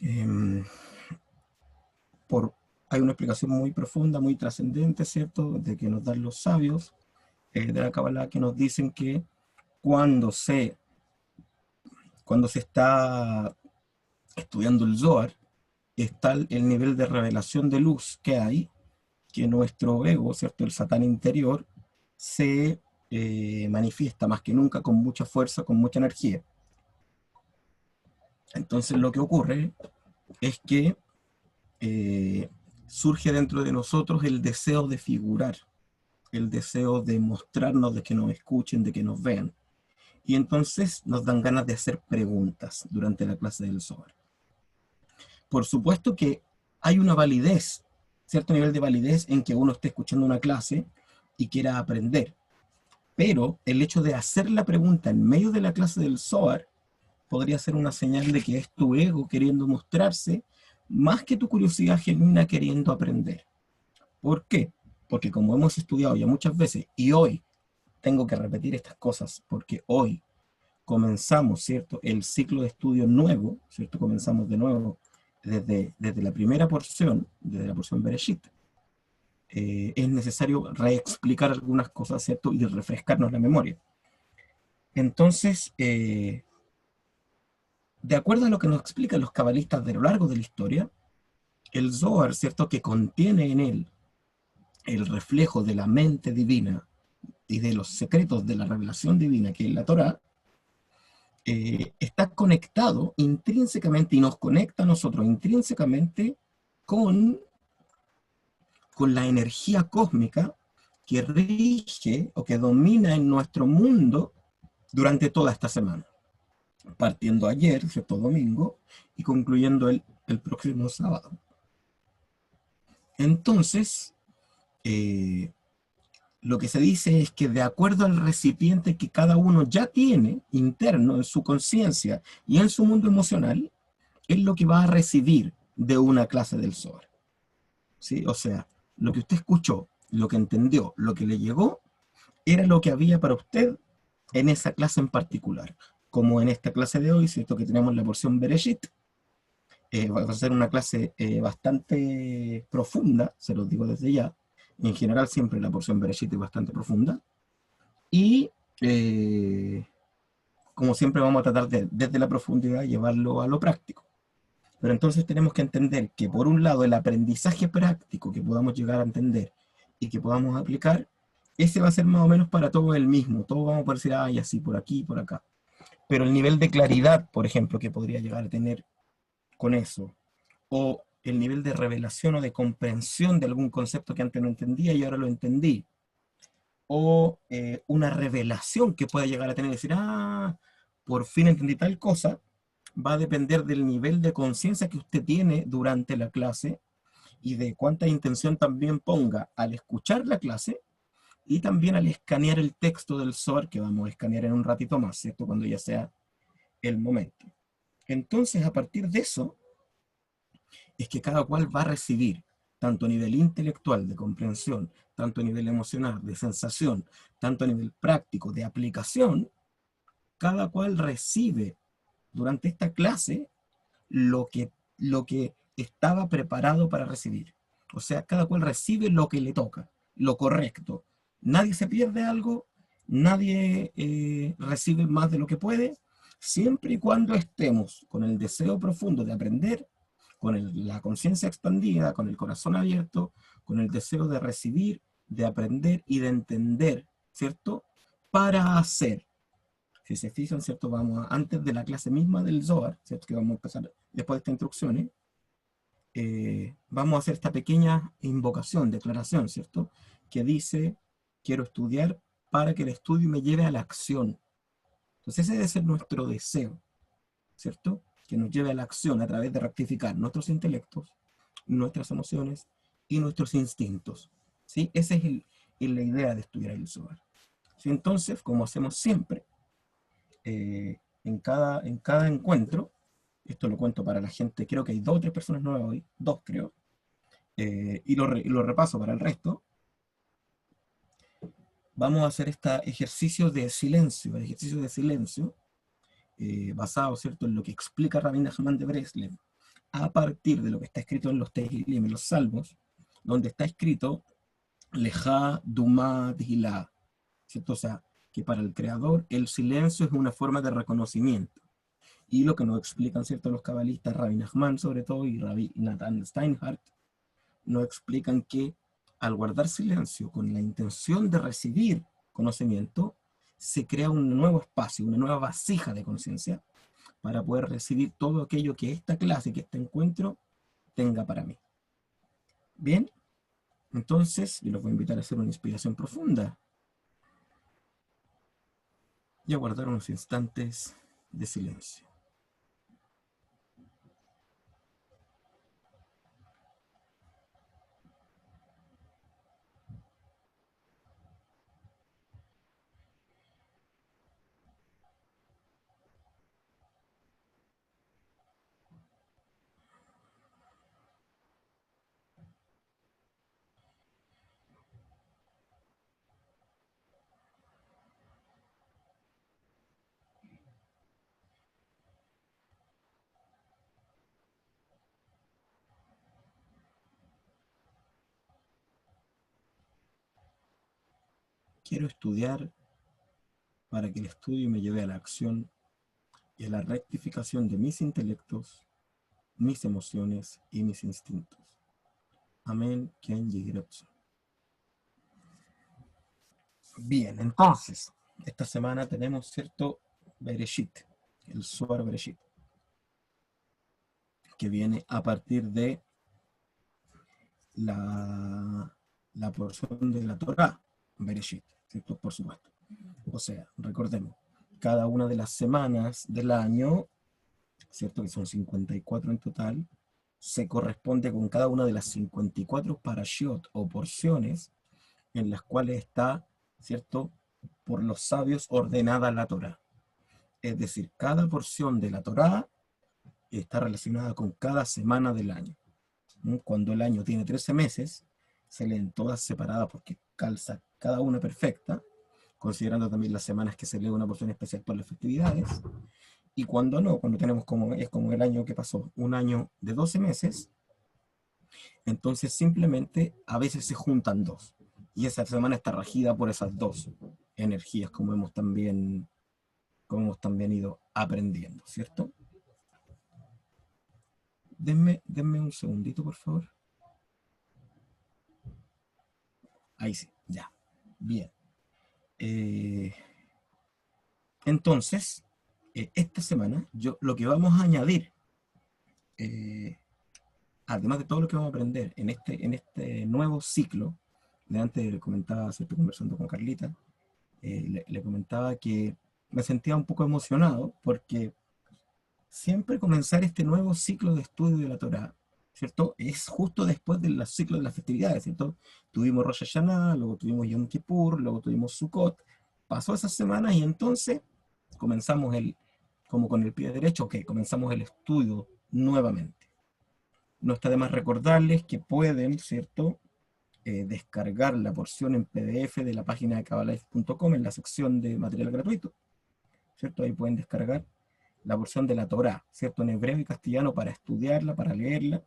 Em, por, Hay una explicación muy profunda, muy trascendente, ¿cierto?, de que nos dan los sabios de la Kabbalah, que nos dicen que cuando se, cuando se está estudiando el Zohar, está el nivel de revelación de luz que hay, que nuestro ego, ¿cierto?, el Satán interior, se manifiesta más que nunca con mucha fuerza, con mucha energía. Entonces lo que ocurre es que eh, surge dentro de nosotros el deseo de figurar, el deseo de mostrarnos, de que nos escuchen, de que nos vean. Y entonces nos dan ganas de hacer preguntas durante la clase del Zohar. Por supuesto que hay una validez, cierto nivel de validez en que uno esté escuchando una clase y quiera aprender. Pero el hecho de hacer la pregunta en medio de la clase del Zohar podría ser una señal de que es tu ego queriendo mostrarse más que tu curiosidad genuina queriendo aprender. ¿Por qué? Porque como hemos estudiado ya muchas veces, y hoy tengo que repetir estas cosas, porque hoy comenzamos, ¿cierto?, el ciclo de estudio nuevo, ¿cierto? Comenzamos de nuevo desde la primera porción, desde la porción Bereshit. Es necesario reexplicar algunas cosas, ¿cierto?, y refrescarnos la memoria. Entonces, de acuerdo a lo que nos explican los cabalistas de lo largo de la historia, el Zohar, ¿cierto?, que contiene en él el reflejo de la mente divina y de los secretos de la revelación divina, que es la Torá, está conectado intrínsecamente y nos conecta a nosotros intrínsecamente con, con la energía cósmica que rige o que domina en nuestro mundo durante toda esta semana, partiendo ayer, ¿cierto?, domingo, y concluyendo el próximo sábado. Entonces, eh, lo que se dice es que de acuerdo al recipiente que cada uno ya tiene interno en su conciencia y en su mundo emocional, es lo que va a recibir de una clase del Zohar. ¿Sí? O sea, lo que usted escuchó, lo que entendió, lo que le llegó, era lo que había para usted en esa clase en particular. Como en esta clase de hoy, ¿cierto?, que tenemos la porción Bereshit, va a ser una clase bastante profunda, se los digo desde ya. En general siempre la porción Bereshit es bastante profunda. Y como siempre vamos a tratar de, desde la profundidad, llevarlo a lo práctico. Pero entonces tenemos que entender que por un lado el aprendizaje práctico que podamos llegar a entender y que podamos aplicar, ese va a ser más o menos para todos el mismo. Todos vamos a poder decir, ay, así, por aquí, por acá. Pero el nivel de claridad, por ejemplo, que podría llegar a tener con eso, o el nivel de revelación o de comprensión de algún concepto que antes no entendía y ahora lo entendí, o una revelación que pueda llegar a tener y decir, ah, por fin entendí tal cosa, va a depender del nivel de conciencia que usted tiene durante la clase y de cuánta intención también ponga al escuchar la clase y también al escanear el texto del Zohar, que vamos a escanear en un ratito más, ¿cierto?, cuando ya sea el momento. Entonces, a partir de eso, es que cada cual va a recibir, tanto a nivel intelectual, de comprensión, tanto a nivel emocional, de sensación, tanto a nivel práctico, de aplicación, cada cual recibe durante esta clase lo que estaba preparado para recibir. O sea, cada cual recibe lo que le toca, lo correcto. Nadie se pierde algo, nadie recibe más de lo que puede, siempre y cuando estemos con el deseo profundo de aprender, con la conciencia expandida, con el corazón abierto, con el deseo de recibir, de aprender y de entender, ¿cierto? Para hacer. Si se fijan, ¿cierto? Antes de la clase misma del Zohar, ¿cierto?, que vamos a empezar después de estas instrucciones, vamos a hacer esta pequeña invocación, declaración, ¿cierto?, que dice, quiero estudiar para que el estudio me lleve a la acción. Entonces ese debe ser nuestro deseo, ¿cierto?, que nos lleve a la acción a través de rectificar nuestros intelectos, nuestras emociones y nuestros instintos. ¿Sí? Esa es la idea de estudiar el Zohar. ¿Sí? Entonces, como hacemos siempre, en cada encuentro, esto lo cuento para la gente, creo que hay 2 o 3 personas nuevas hoy, 2 creo, y lo repaso para el resto, vamos a hacer este ejercicio de silencio, basado, ¿cierto?, en lo que explica Rabbi Nachman de Breslev a partir de lo que está escrito en los Tehilim, en los Salmos, donde está escrito Lejá, Dumá, Dihilá, ¿cierto? O sea, que para el creador el silencio es una forma de reconocimiento. Y lo que nos explican, ¿cierto?, los cabalistas, Rabbi Nachman sobre todo, y Rabbi Nathan Steinhardt, nos explican que al guardar silencio con la intención de recibir conocimiento, se crea un nuevo espacio, una nueva vasija de conciencia para poder recibir todo aquello que esta clase, que este encuentro tenga para mí. Bien, entonces yo los voy a invitar a hacer una inspiración profunda y a guardar unos instantes de silencio. Quiero estudiar para que el estudio me lleve a la acción y a la rectificación de mis intelectos, mis emociones y mis instintos. Amén. Ken Yigirotsu. Bien, entonces, esta semana tenemos, ¿cierto?, Bereshit, el Zohar Bereshit, que viene a partir de la porción de la Torah, Bereshit, ¿cierto?, por supuesto. O sea, recordemos, cada una de las semanas del año, ¿cierto?, que son 54 en total, se corresponde con cada una de las 54 parashiot o porciones en las cuales está, ¿cierto?, por los sabios ordenada la Torah. Es decir, cada porción de la Torah está relacionada con cada semana del año. Cuando el año tiene 13 meses, se leen todas separadas porque calza cada una perfecta, considerando también las semanas que se lee una porción especial por las festividades. Y cuando no, cuando tenemos es como el año que pasó, un año de 12 meses, entonces simplemente a veces se juntan dos. Y esa semana está regida por esas dos energías, como hemos también ido aprendiendo, ¿cierto? Denme un segundito, por favor. Ahí sí, ya. Bien. Entonces, esta semana, lo que vamos a añadir, además de todo lo que vamos a aprender en este nuevo ciclo, de antes le comentaba, estoy conversando con Carlita, le comentaba que me sentía un poco emocionado porque siempre comenzar este nuevo ciclo de estudio de la Torá, ¿cierto?, es justo después del ciclo de las festividades, ¿cierto? Tuvimos Rosh Hashanah, luego tuvimos Yom Kippur, luego tuvimos Sukkot, pasó esas semanas y entonces comenzamos como con el pie derecho, ok, comenzamos el estudio nuevamente. No está de más recordarles que pueden, ¿cierto?, descargar la porción en PDF de la página de Kabbalah.com en la sección de material gratuito, ¿cierto? Ahí pueden descargar la porción de la Torá, ¿cierto?, en hebreo y castellano para estudiarla, para leerla,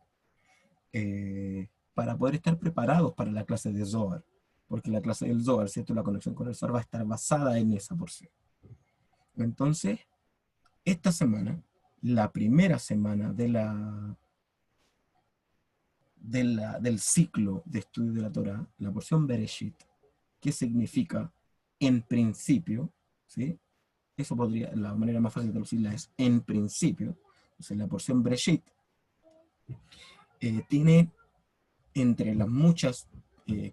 para poder estar preparados para la clase de Zohar, porque la clase del Zohar, ¿cierto?, la conexión con el Zohar va a estar basada en esa porción. Entonces, esta semana, la primera semana del ciclo de estudio de la Torá, la porción Bereshit, que significa en principio, ¿sí? Eso podría, la manera más fácil de traducirla es en principio. Entonces, la porción Bereshit tiene, entre las muchas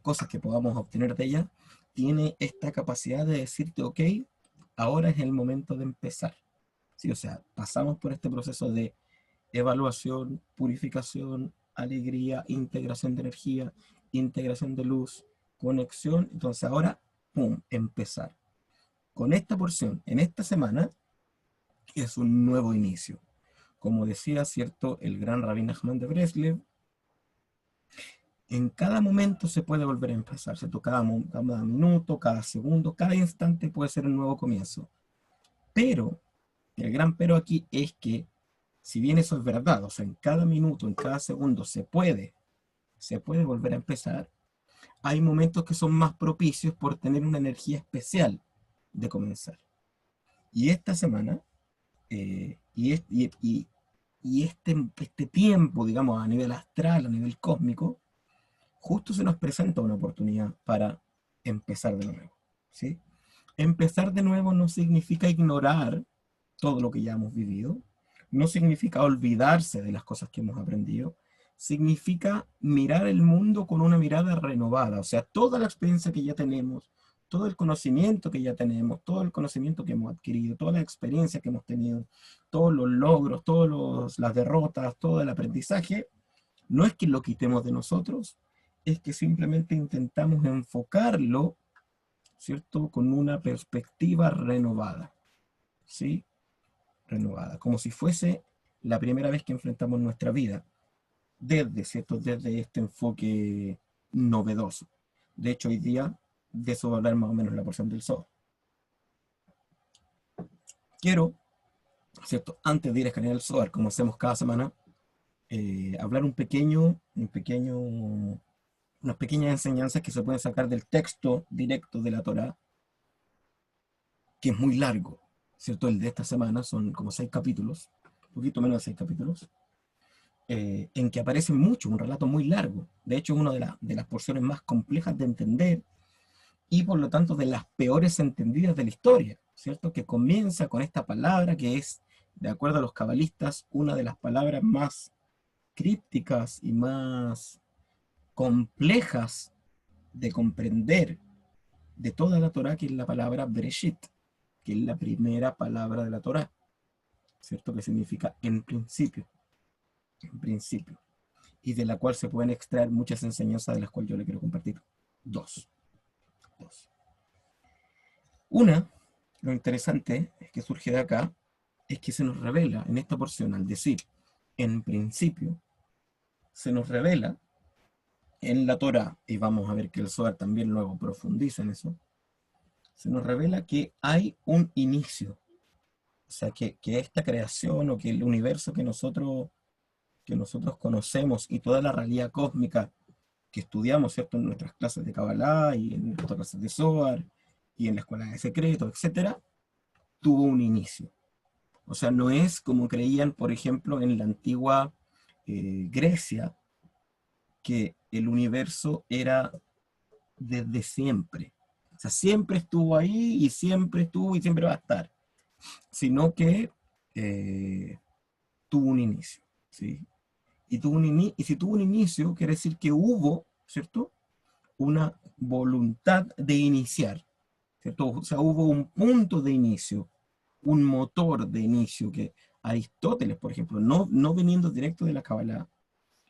cosas que podamos obtener de ella, tiene esta capacidad de decirte, ok, ahora es el momento de empezar. ¿Sí? O sea, pasamos por este proceso de evaluación, purificación, alegría, integración de energía, integración de luz, conexión. Entonces ahora, ¡pum!, empezar. Con esta porción, en esta semana, es un nuevo inicio. Como decía, ¿cierto?, el gran Rabbi Nachman de Breslev, en cada momento se puede volver a empezar, ¿cierto? Cada minuto, cada segundo, cada instante puede ser un nuevo comienzo. Pero, el gran pero aquí es que si bien eso es verdad, o sea, en cada minuto, en cada segundo se puede volver a empezar, hay momentos que son más propicios por tener una energía especial de comenzar. Y esta semana, este tiempo, digamos, a nivel astral, a nivel cósmico, justo se nos presenta una oportunidad para empezar de nuevo, ¿sí? Empezar de nuevo no significa ignorar todo lo que ya hemos vivido, no significa olvidarse de las cosas que hemos aprendido, significa mirar el mundo con una mirada renovada, o sea, toda la experiencia que ya tenemos, todo el conocimiento que ya tenemos, todo el conocimiento que hemos adquirido, toda la experiencia que hemos tenido, todos los logros, todas las derrotas, todo el aprendizaje, no es que lo quitemos de nosotros, es que simplemente intentamos enfocarlo, ¿cierto? Con una perspectiva renovada, ¿sí? Renovada, como si fuese la primera vez que enfrentamos nuestra vida, ¿cierto? Desde este enfoque novedoso. De hecho, hoy día de eso va a hablar más o menos la porción del Zohar. Quiero, ¿cierto? Antes de ir a escanear el Zohar, como hacemos cada semana, hablar unas pequeñas enseñanzas que se pueden sacar del texto directo de la Torá, que es muy largo, ¿cierto? El de esta semana son como 6 capítulos, un poquito menos de 6 capítulos, en que aparece mucho, un relato muy largo. De hecho, es una de las porciones más complejas de entender y por lo tanto de las peores entendidas de la historia, ¿cierto? Que comienza con esta palabra que es, de acuerdo a los cabalistas, una de las palabras más crípticas y más complejas de comprender de toda la Torá, que es la palabra Bereshit, que es la primera palabra de la Torá, ¿cierto? Que significa en principio, y de la cual se pueden extraer muchas enseñanzas de las cuales yo le quiero compartir. Dos. Una, lo interesante es que surge de acá, es que se nos revela en esta porción, al decir en principio, se nos revela en la Torá, y vamos a ver que el Zohar también luego profundiza en eso, se nos revela que hay un inicio, o sea, que esta creación o que el universo que nosotros conocemos y toda la realidad cósmica que estudiamos, ¿cierto? En nuestras clases de Kabbalah y en nuestras clases de Zohar y en la escuela de secretos, etcétera, tuvo un inicio. O sea, no es como creían, por ejemplo, en la antigua Grecia, que el universo era desde siempre. O sea, siempre estuvo ahí y siempre estuvo y siempre va a estar. Sino que tuvo un inicio, ¿sí? Y si tuvo un inicio, quiere decir que hubo, ¿cierto? Una voluntad de iniciar, ¿cierto? O sea, hubo un punto de inicio, un motor de inicio que Aristóteles, por ejemplo, no viniendo directo de la Kabbalah,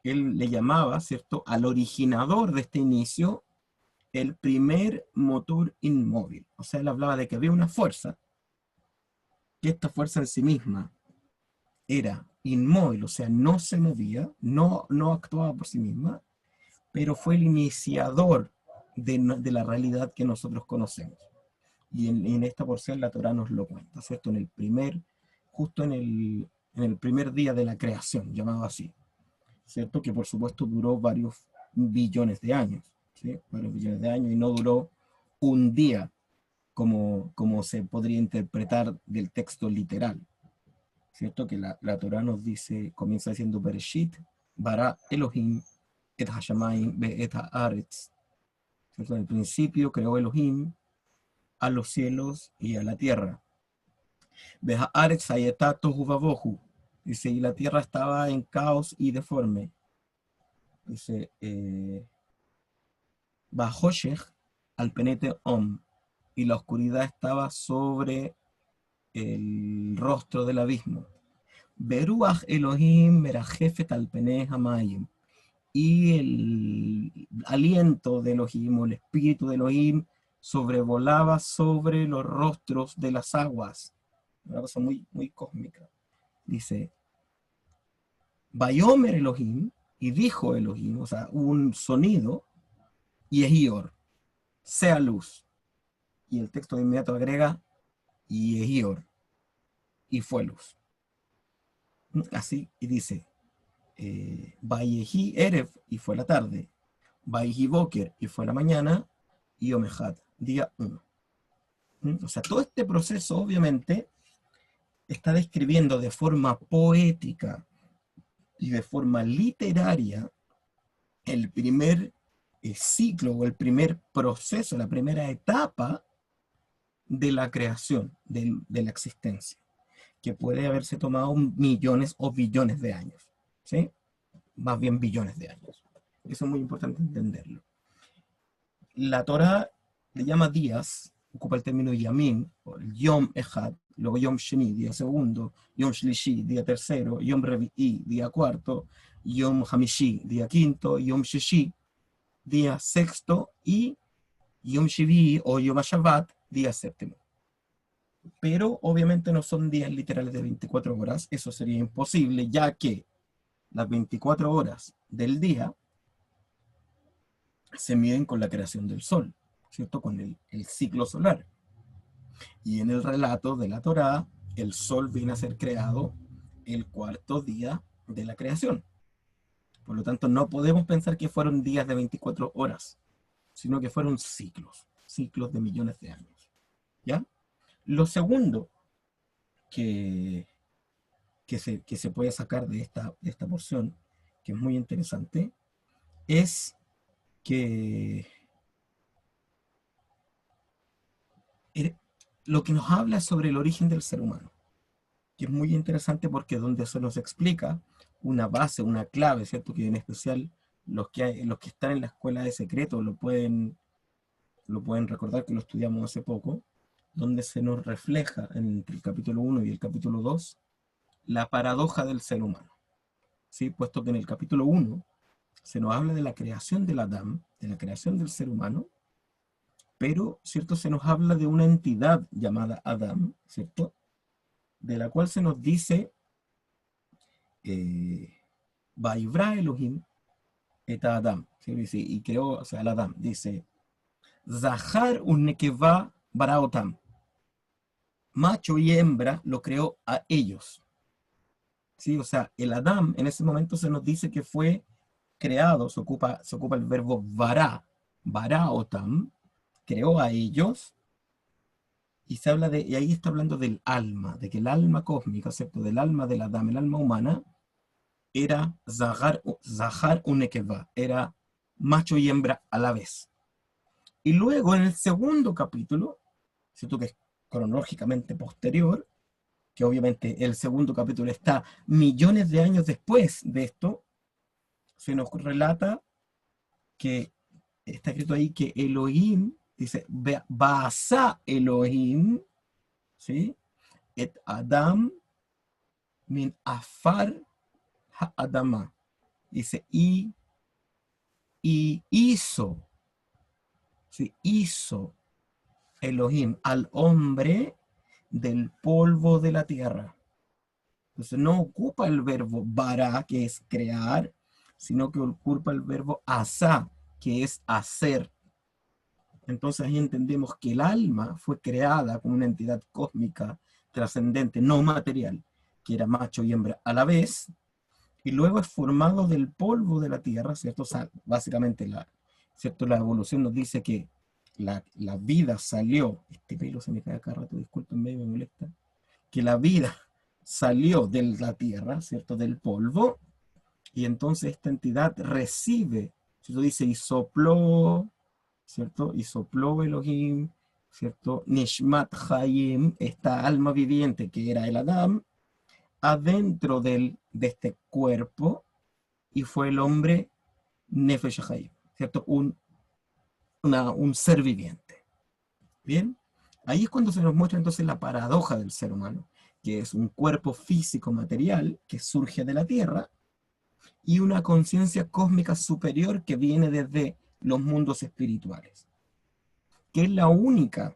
él le llamaba, ¿cierto?, al originador de este inicio el primer motor inmóvil. O sea, él hablaba de que había una fuerza, que esta fuerza en sí misma era inmóvil, o sea, no se movía, no actuaba por sí misma, pero fue el iniciador de la realidad que nosotros conocemos. Y en esta porción la Torá nos lo cuenta, ¿cierto? Justo en el primer día de la creación, llamado así, ¿cierto? Que por supuesto duró varios billones de años, ¿sí? Varios billones de años y no duró un día como se podría interpretar del texto literal, ¿cierto? Que la Torá nos dice, comienza diciendo Bereshit, bara Elohim, et hashamayim et haaretz, ¿cierto? En el principio creó Elohim a los cielos y a la tierra. Haaretz hayetá tohu vavohu, dice, y la tierra estaba en caos y deforme. Dice, Bajoshech al penete om, y la oscuridad estaba sobre el rostro del abismo. Beruach Elohim merajefet al pene hamayim, y el aliento de Elohim, o el espíritu de Elohim, sobrevolaba sobre los rostros de las aguas. Una cosa muy, muy cósmica. Dice, Bayomer Elohim, y dijo Elohim, o sea, un sonido, y Ehior, sea luz. Y el texto de inmediato agrega, y Ehior, y fue luz. Así, y dice, Vayehi Erev, y fue la tarde, Vayehi Boker, y fue la mañana, y Omejad, día 1. O sea, todo este proceso obviamente está describiendo de forma poética y de forma literaria el primer ciclo o el primer proceso, la primera etapa de la creación, de la existencia, que puede haberse tomado millones o billones de años, ¿sí? Más bien billones de años. Eso es muy importante entenderlo. La Torah le llama días, ocupa el término yamim, o el yom echad, luego yom sheni, día segundo, yom shlishi, día tercero, yom revi'i, día cuarto, yom hamishi, día quinto, yom shishi, día sexto, y yom shivi o yom shabbat, día séptimo. Pero obviamente no son días literales de 24 horas, eso sería imposible, ya que las 24 horas del día se miden con la creación del sol, ¿cierto? Con el ciclo solar. Y en el relato de la Torá, el sol viene a ser creado el cuarto día de la creación. Por lo tanto, no podemos pensar que fueron días de 24 horas, sino que fueron ciclos, ciclos de millones de años. ¿Ya? Lo segundo que, que se puede sacar de esta porción, que es muy interesante, es que lo que nos habla sobre el origen del ser humano, que es muy interesante porque donde se nos explica una base, una clave, ¿cierto? Que en especial los que están en la escuela de secreto lo pueden recordar, que lo estudiamos hace poco, donde se nos refleja entre el capítulo 1 y el capítulo 2 la paradoja del ser humano, ¿sí? Puesto que en el capítulo 1 se nos habla de la creación del Adán, de la creación del ser humano, pero, ¿cierto? Se nos habla de una entidad llamada Adán, ¿cierto? De la cual se nos dice, Vaivra Elohim et Adam, ¿sí? Dice, y creó, o sea, el Adán, dice, Zahar un nekeva baraotam, macho y hembra lo creó a ellos, ¿sí? O sea, el Adán en ese momento se nos dice que fue creado, se ocupa el verbo baraotam, creó a ellos, y se habla y ahí está hablando del alma, de que el alma cósmica, ¿cierto? Del alma del Adán, el alma humana, era Zahar Unekeva, era macho y hembra a la vez. Y luego en el segundo capítulo, ¿cierto? Que es cronológicamente posterior, que obviamente el segundo capítulo está millones de años después de esto, se nos relata que está escrito ahí que Elohim, dice, Baasa Elohim, ¿sí? Et Adam min afar ha-adama. Dice, y hizo, ¿sí? Hizo Elohim al hombre del polvo de la tierra. Entonces no ocupa el verbo bara, que es crear, sino que ocupa el verbo asa, que es hacer. Entonces ahí entendemos que el alma fue creada como una entidad cósmica trascendente, no material, que era macho y hembra a la vez, y luego es formado del polvo de la tierra, ¿cierto? O sea, básicamente ¿cierto? La evolución nos dice que la vida salió, este pelo se me cae acá rato, discúlpenme, me molesta, que la vida salió de la tierra, ¿cierto? Del polvo, y entonces esta entidad recibe, ¿cierto? Dice, y sopló, ¿cierto? Y sopló Elohim, ¿cierto? Nishmat Hayim, esta alma viviente que era el Adán, adentro de este cuerpo, y fue el hombre Nefesh Hayim, ¿cierto? Un ser viviente. Bien, ahí es cuando se nos muestra entonces la paradoja del ser humano, que es un cuerpo físico material que surge de la tierra y una conciencia cósmica superior que viene desde los mundos espirituales, que es la única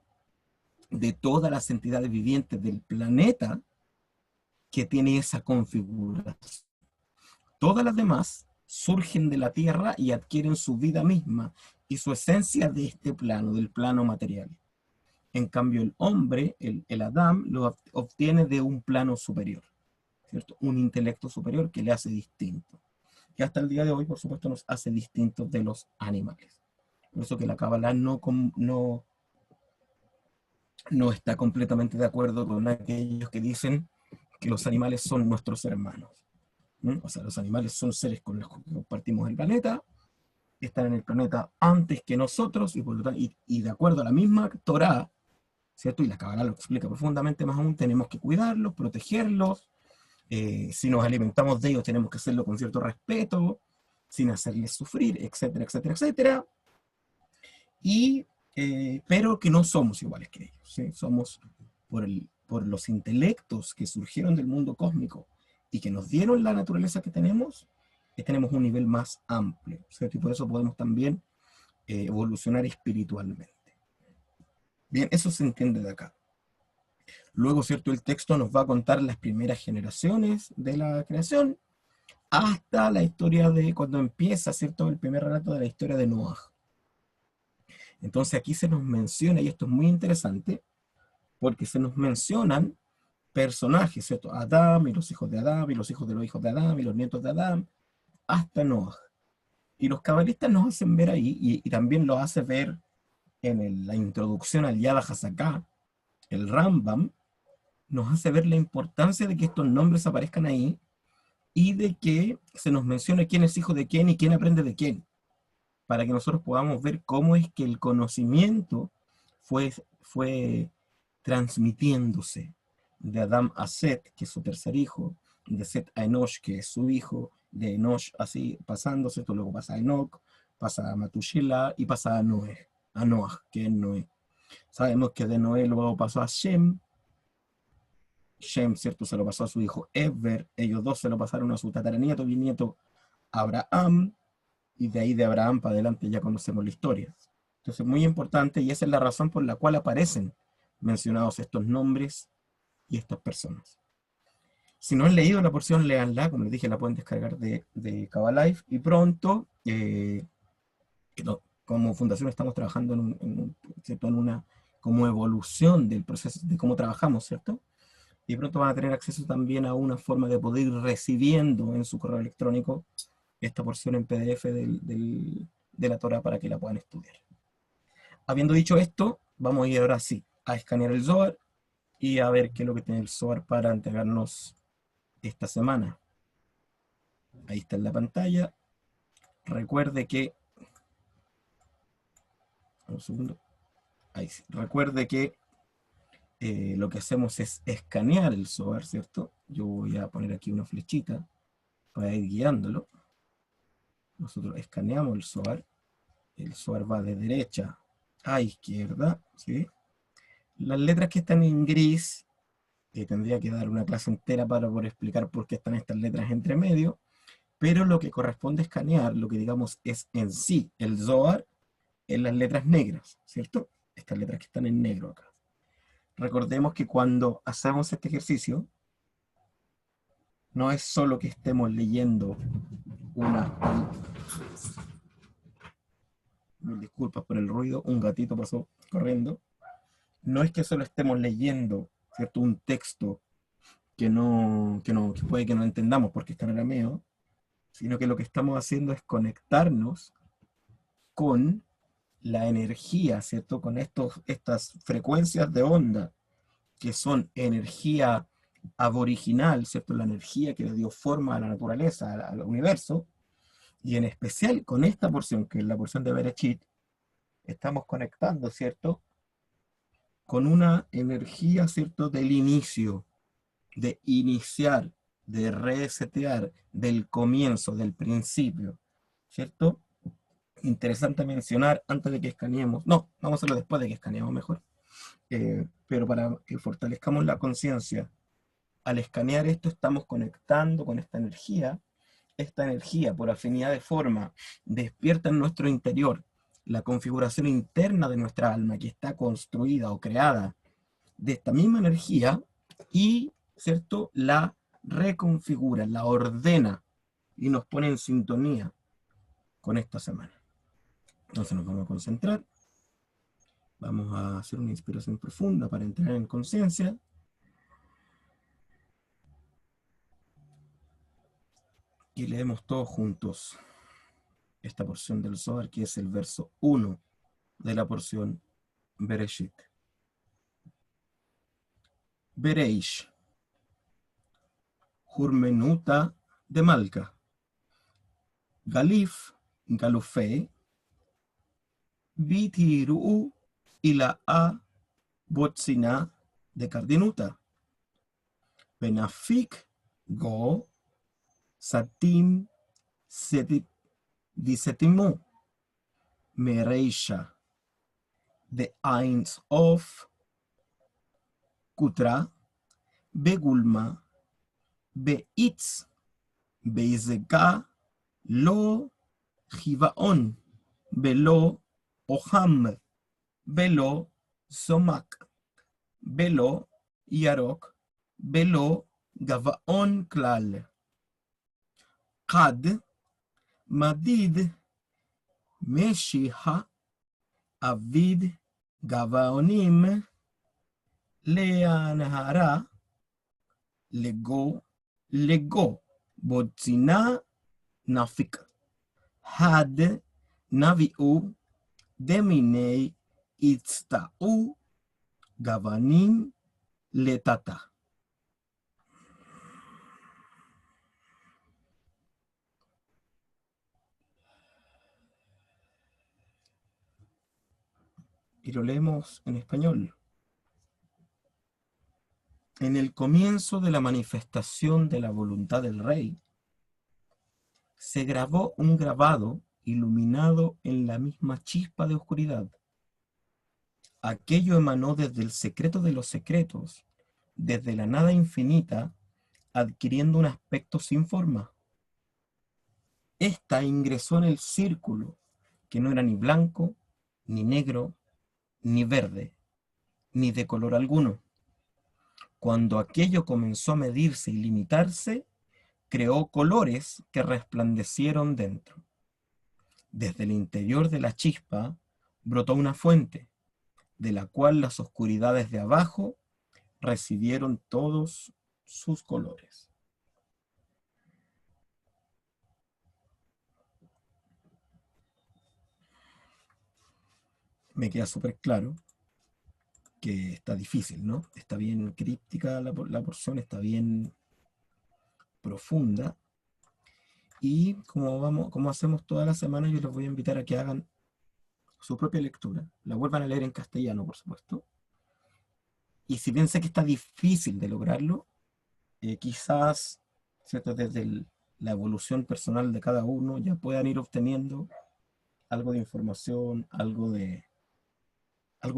de todas las entidades vivientes del planeta que tiene esa configuración. Todas las demás surgen de la tierra y adquieren su vida misma y su esencia de este plano, del plano material. En cambio, el hombre, el Adán, lo obtiene de un plano superior, ¿cierto? Un intelecto superior que le hace distinto. Que hasta el día de hoy, por supuesto, nos hace distintos de los animales. Por eso que la Kabbalah no está completamente de acuerdo con aquellos que dicen que los animales son nuestros hermanos. ¿Mm? O sea, los animales son seres con los que compartimos el planeta, están en el planeta antes que nosotros, y, por lo tanto, y de acuerdo a la misma Torá, ¿cierto? Y la Kabbalah lo explica profundamente más aún, tenemos que cuidarlos, protegerlos, si nos alimentamos de ellos tenemos que hacerlo con cierto respeto, sin hacerles sufrir, etcétera, etcétera, etcétera. Y, pero que no somos iguales que ellos, ¿sí? Somos por los intelectos que surgieron del mundo cósmico y que nos dieron la naturaleza que tenemos un nivel más amplio, ¿cierto? Y por eso podemos también evolucionar espiritualmente. Bien, eso se entiende de acá. Luego, ¿cierto? El texto nos va a contar las primeras generaciones de la creación hasta la historia de cuando empieza, ¿cierto? El primer relato de la historia de Noah. Entonces aquí se nos menciona, y esto es muy interesante, porque se nos mencionan personajes, ¿cierto? Adán y los hijos de Adán, y los hijos de los hijos de Adán, y los nietos de Adán, hasta Noah. Y los cabalistas nos hacen ver ahí, y también lo hace ver en la introducción al Yad HaZaká, el Rambam, nos hace ver la importancia de que estos nombres aparezcan ahí, y de que se nos mencione quién es hijo de quién y quién aprende de quién, para que nosotros podamos ver cómo es que el conocimiento fue transmitiéndose de Adam a Set, que es su tercer hijo, de Set a Enosh, que es su hijo, de Enosh así pasándose, esto luego pasa a Enoch, pasa a Matushila y pasa a Noah, que es Noé. Sabemos que de Noé luego pasó a Shem, ¿cierto? Se lo pasó a su hijo Eber, ellos dos se lo pasaron a su tataranieto, bisnieto Abraham, y de ahí de Abraham para adelante ya conocemos la historia. Entonces, muy importante, y esa es la razón por la cual aparecen mencionados estos nombres y estas personas. Si no han leído la porción, léanla, como les dije, la pueden descargar de Kabalife, y pronto, como fundación estamos trabajando ¿cierto? En una como evolución del proceso de cómo trabajamos, ¿cierto? Y pronto van a tener acceso también a una forma de poder ir recibiendo en su correo electrónico esta porción en PDF de la Torah para que la puedan estudiar. Habiendo dicho esto, vamos a ir ahora sí a escanear el Zohar y a ver qué es lo que tiene el Zohar para entregarnos esta semana. Ahí está en la pantalla. Recuerde que... Un segundo. Ahí sí. Recuerde que lo que hacemos es escanear el Zohar, ¿cierto? Yo voy a poner aquí una flechita para ir guiándolo. Nosotros escaneamos el Zohar va de derecha a izquierda, ¿sí? Las letras que están en gris, tendría que dar una clase entera para poder explicar por qué están estas letras entre medio, pero lo que corresponde escanear, lo que digamos es en sí el Zohar, en las letras negras, ¿cierto? Estas letras que están en negro acá. Recordemos que cuando hacemos este ejercicio, no es solo que estemos leyendo una... Disculpas por el ruido, un gatito pasó corriendo. No es que solo estemos leyendo, ¿cierto? Un texto que puede que no entendamos porque está en arameo, sino que lo que estamos haciendo es conectarnos con la energía, ¿cierto? Con estas frecuencias de onda, que son energía aboriginal, ¿cierto? La energía que le dio forma a la naturaleza, al universo, y en especial con esta porción, que es la porción de Bereshit, estamos conectando, ¿cierto? Con una energía, ¿cierto? Del inicio, de iniciar, de resetear, del comienzo, del principio, ¿cierto? Interesante mencionar antes de que escaneemos, no, vamos a hacerlo después de que escaneemos mejor, pero para que fortalezcamos la conciencia, al escanear esto estamos conectando con esta energía por afinidad de forma despierta en nuestro interior la configuración interna de nuestra alma que está construida o creada de esta misma energía y, ¿cierto?, la reconfigura, la ordena y nos pone en sintonía con esta semana. Entonces nos vamos a concentrar, vamos a hacer una inspiración profunda para entrar en conciencia. Y leemos todos juntos esta porción del Zohar, que es el verso 1 de la porción Bereshit. Bereish, Hurmenuta de Malca, Galif, Galufei, Bitiru ila a Botsina de Cardinuta, Benafik go Satim Disetimo, Mereisha de Eins of Kutra, Begulma, Beitz, Beizeka, Lo Givaon, Belo Oham, Belo Somak, Belo Yarok, Belo Gavaon Klal, Kad, Madid, Meshiha, Avid, Gavaonim, Leanhara, Lego, Botzina, Nafik, Had, Naviu, Deminei, Itztau, Gavanim, Letata. Y lo leemos en español. En el comienzo de la manifestación de la voluntad del rey, se grabó un grabado iluminado en la misma chispa de oscuridad. Aquello emanó desde el secreto de los secretos, desde la nada infinita, adquiriendo un aspecto sin forma. Esta ingresó en el círculo, que no era ni blanco, ni negro, ni verde, ni de color alguno. Cuando aquello comenzó a medirse y limitarse, creó colores que resplandecieron dentro. Desde el interior de la chispa brotó una fuente, de la cual las oscuridades de abajo recibieron todos sus colores. Me queda súper claro que está difícil, ¿no? Está bien críptica la porción, está bien profunda. Y como hacemos todas las semanas, yo les voy a invitar a que hagan su propia lectura. La vuelvan a leer en castellano, por supuesto. Y si bien sé que está difícil de lograrlo, quizás, ¿cierto? Desde la evolución personal de cada uno ya puedan ir obteniendo algo de información, algo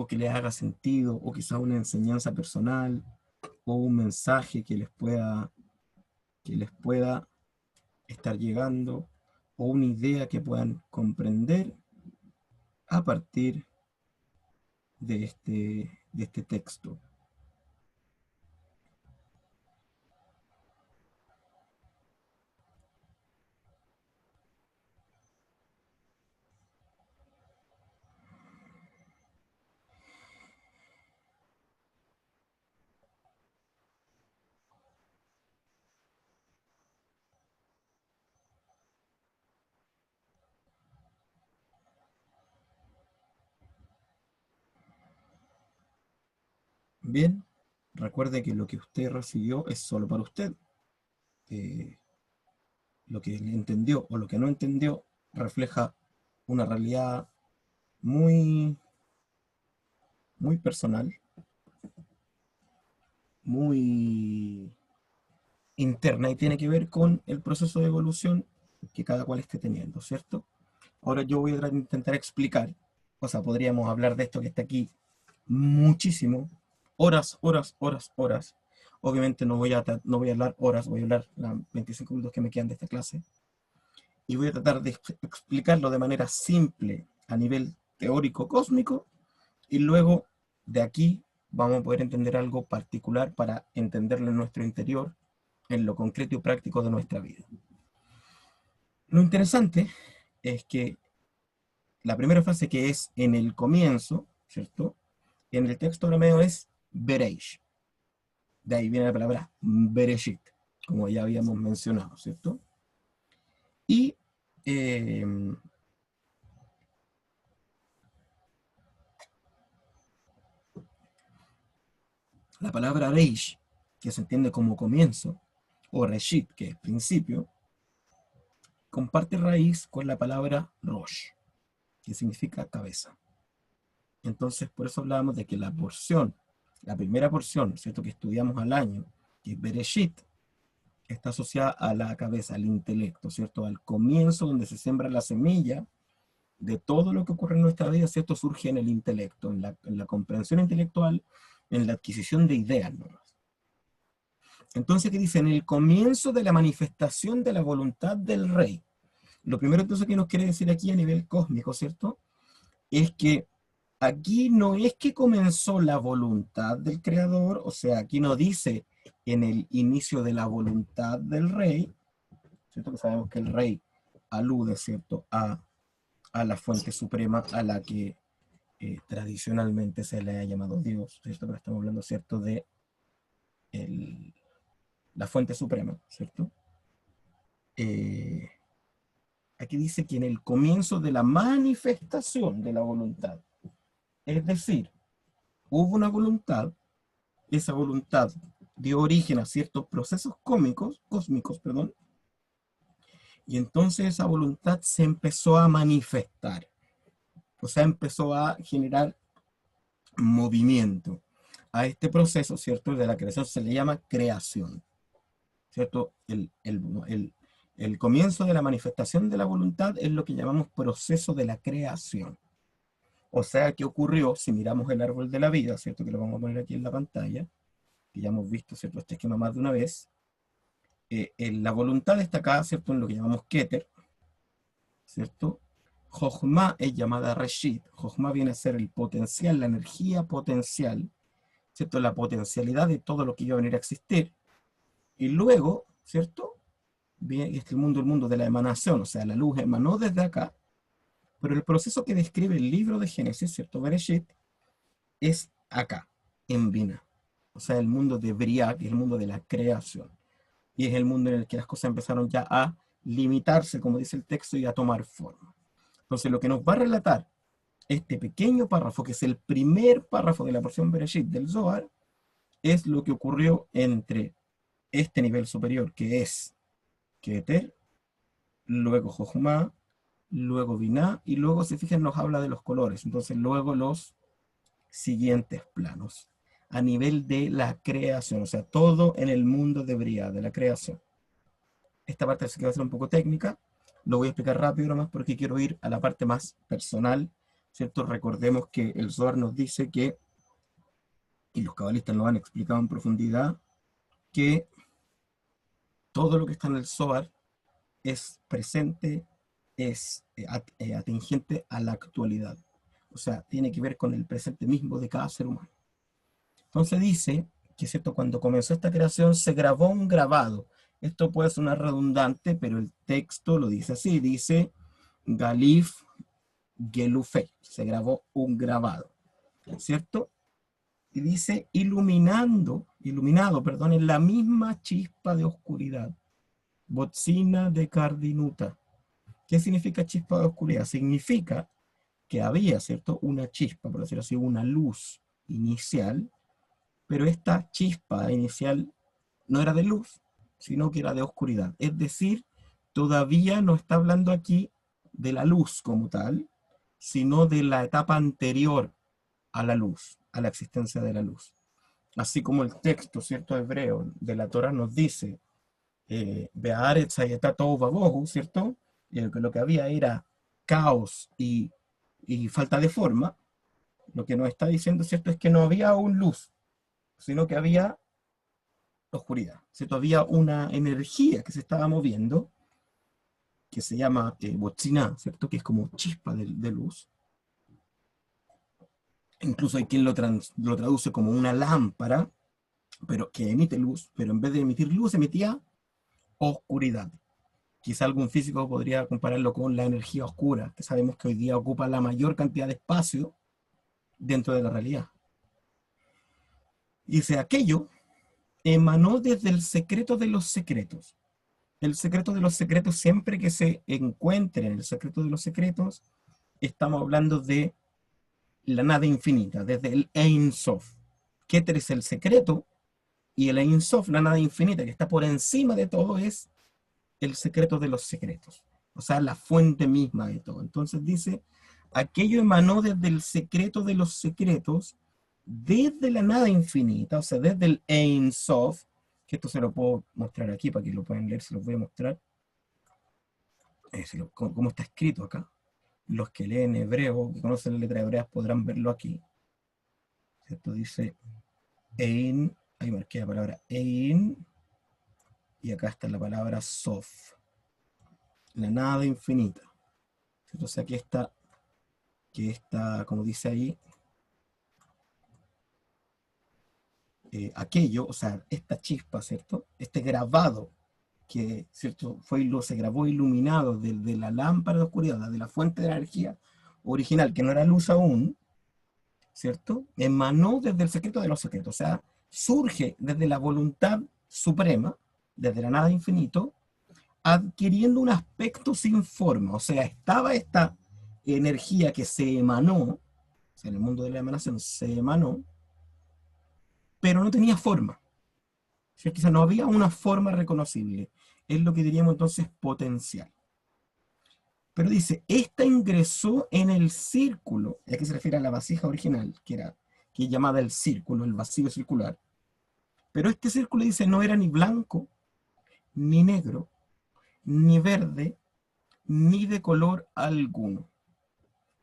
que les haga sentido, o quizás una enseñanza personal, o un mensaje que les pueda estar llegando, o una idea que puedan comprender a partir de este texto. Bien, recuerde que lo que usted recibió es solo para usted. Eh, lo que entendió o lo que no entendió refleja una realidad muy, muy personal, muy interna, y tiene que ver con el proceso de evolución que cada cual esté teniendo, ¿cierto? Ahora yo voy a intentar explicar, o sea, podríamos hablar de esto que está aquí muchísimo, horas, horas, horas, horas. Obviamente no voy a hablar horas, voy a hablar los 25 minutos que me quedan de esta clase. Y voy a tratar de explicarlo de manera simple a nivel teórico cósmico, y luego de aquí vamos a poder entender algo particular para entenderlo en nuestro interior, en lo concreto y práctico de nuestra vida. Lo interesante es que la primera frase, que es en el comienzo, ¿cierto? En el texto arameo es Bereish. De ahí viene la palabra Bereshit, como ya habíamos mencionado, ¿cierto? Y la palabra reish, que se entiende como comienzo, o reshit, que es principio, comparte raíz con la palabra rosh, que significa cabeza. Entonces, por eso hablábamos de que la porción, la primera porción, ¿cierto?, que estudiamos al año, que es Bereshit, está asociada a la cabeza, al intelecto, ¿cierto?, al comienzo donde se siembra la semilla de todo lo que ocurre en nuestra vida, ¿cierto?, surge en el intelecto, en la comprensión intelectual, en la adquisición de ideas nuevas. Entonces, ¿qué dice? En el comienzo de la manifestación de la voluntad del rey. Lo primero entonces que nos quiere decir aquí a nivel cósmico, ¿cierto?, es que aquí no es que comenzó la voluntad del creador, o sea, aquí no dice en el inicio de la voluntad del rey, ¿cierto? Que sabemos que el rey alude, ¿cierto?, a la fuente suprema a la que tradicionalmente se le ha llamado Dios, ¿cierto? Pero estamos hablando, ¿cierto?, de la fuente suprema, ¿cierto? Aquí dice que en el comienzo de la manifestación de la voluntad, es decir, hubo una voluntad, esa voluntad dio origen a ciertos procesos cósmicos, perdón, y entonces esa voluntad se empezó a manifestar, o sea, empezó a generar movimiento. A este proceso, ¿cierto?, de la creación se le llama creación, ¿cierto? El comienzo de la manifestación de la voluntad es lo que llamamos proceso de la creación. O sea, ¿qué ocurrió? Si miramos el árbol de la vida, ¿cierto?, que lo vamos a poner aquí en la pantalla, que ya hemos visto, ¿cierto?, este esquema más de una vez. La voluntad está acá, ¿cierto?, en lo que llamamos Keter, ¿cierto? Jochma es llamada Reshit. Jochma viene a ser el potencial, la energía potencial, ¿cierto?, la potencialidad de todo lo que iba a venir a existir. Y luego, ¿cierto?, viene el mundo de la emanación, o sea, la luz emanó desde acá, pero el proceso que describe el libro de Génesis, ¿cierto?, Bereshit, es acá, en Binah. O sea, el mundo de Briah, que es el mundo de la creación. Y es el mundo en el que las cosas empezaron ya a limitarse, como dice el texto, y a tomar forma. Entonces, lo que nos va a relatar este pequeño párrafo, que es el primer párrafo de la porción Bereshit del Zohar, es lo que ocurrió entre este nivel superior, que es Keter, luego Jochma, luego Binah, y luego, si fijan, nos habla de los colores. Entonces, luego los siguientes planos, a nivel de la creación, o sea, todo en el mundo de Briah, de la creación. Esta parte sí que va a ser un poco técnica, lo voy a explicar rápido nomás porque quiero ir a la parte más personal, ¿cierto? Recordemos que el Zohar nos dice que, y los cabalistas lo han explicado en profundidad, que todo lo que está en el Zohar es presente, es atingente a la actualidad. O sea, tiene que ver con el presente mismo de cada ser humano. Entonces dice que, ¿cierto?, cuando comenzó esta creación se grabó un grabado. Esto puede sonar redundante, pero el texto lo dice así, dice Galif Gelufei, se grabó un grabado, ¿cierto? Y dice iluminado, perdón, en la misma chispa de oscuridad, Botzina de Cardinuta. ¿Qué significa chispa de oscuridad? Significa que había, ¿cierto?, una chispa, por decirlo así, una luz inicial, pero esta chispa inicial no era de luz, sino que era de oscuridad. Es decir, todavía no está hablando aquí de la luz como tal, sino de la etapa anterior a la luz, a la existencia de la luz. Así como el texto, ¿cierto?, hebreo de la Torah nos dice, Be'aretz hayata tohu vabohu, ¿cierto? Que lo que había era caos y falta de forma. Lo que nos está diciendo, ¿cierto?, es que no había aún luz, sino que había oscuridad, ¿cierto? Había una energía que se estaba moviendo, que se llama botzina, ¿cierto? Que es como chispa de luz. Incluso hay quien lo traduce como una lámpara, pero que emite luz, pero en vez de emitir luz, emitía oscuridad. Quizá algún físico podría compararlo con la energía oscura, que sabemos que hoy día ocupa la mayor cantidad de espacio dentro de la realidad. Dice, aquello emanó desde el secreto de los secretos. El secreto de los secretos, siempre que se encuentre en el secreto de los secretos, estamos hablando de la nada infinita, desde el Ein Sof. Keter es el secreto, y el Ein Sof, la nada infinita, que está por encima de todo, es el secreto de los secretos. O sea, la fuente misma de todo. Entonces dice, aquello emanó desde el secreto de los secretos, desde la nada infinita, o sea, desde el Ein Sof, que esto se lo puedo mostrar aquí para que lo puedan leer, se los voy a mostrar. Cómo está escrito acá. Los que leen hebreo, que conocen la letra hebrea, podrán verlo aquí. ¿Cierto? Dice Ein, ahí marqué la palabra Ein, y acá está la palabra Sof, la nada infinita. Entonces aquí está, que está, como dice ahí, aquello, o sea, esta chispa, ¿cierto? Este grabado que, ¿cierto? Se grabó iluminado de la lámpara de oscuridad, de la fuente de energía original, que no era luz aún, ¿cierto? Emanó desde el secreto de los secretos, o sea, surge desde la voluntad suprema, desde la nada infinito, adquiriendo un aspecto sin forma, o sea, estaba esta energía que se emanó, o sea, en el mundo de la emanación se emanó, pero no tenía forma, ¿cierto? O sea, no había una forma reconocible, es lo que diríamos entonces potencial. Pero dice, esta ingresó en el círculo, y aquí se refiere a la vasija original, que es llamada el círculo, el vacío circular, pero este círculo dice no era ni blanco, ni negro, ni verde, ni de color alguno.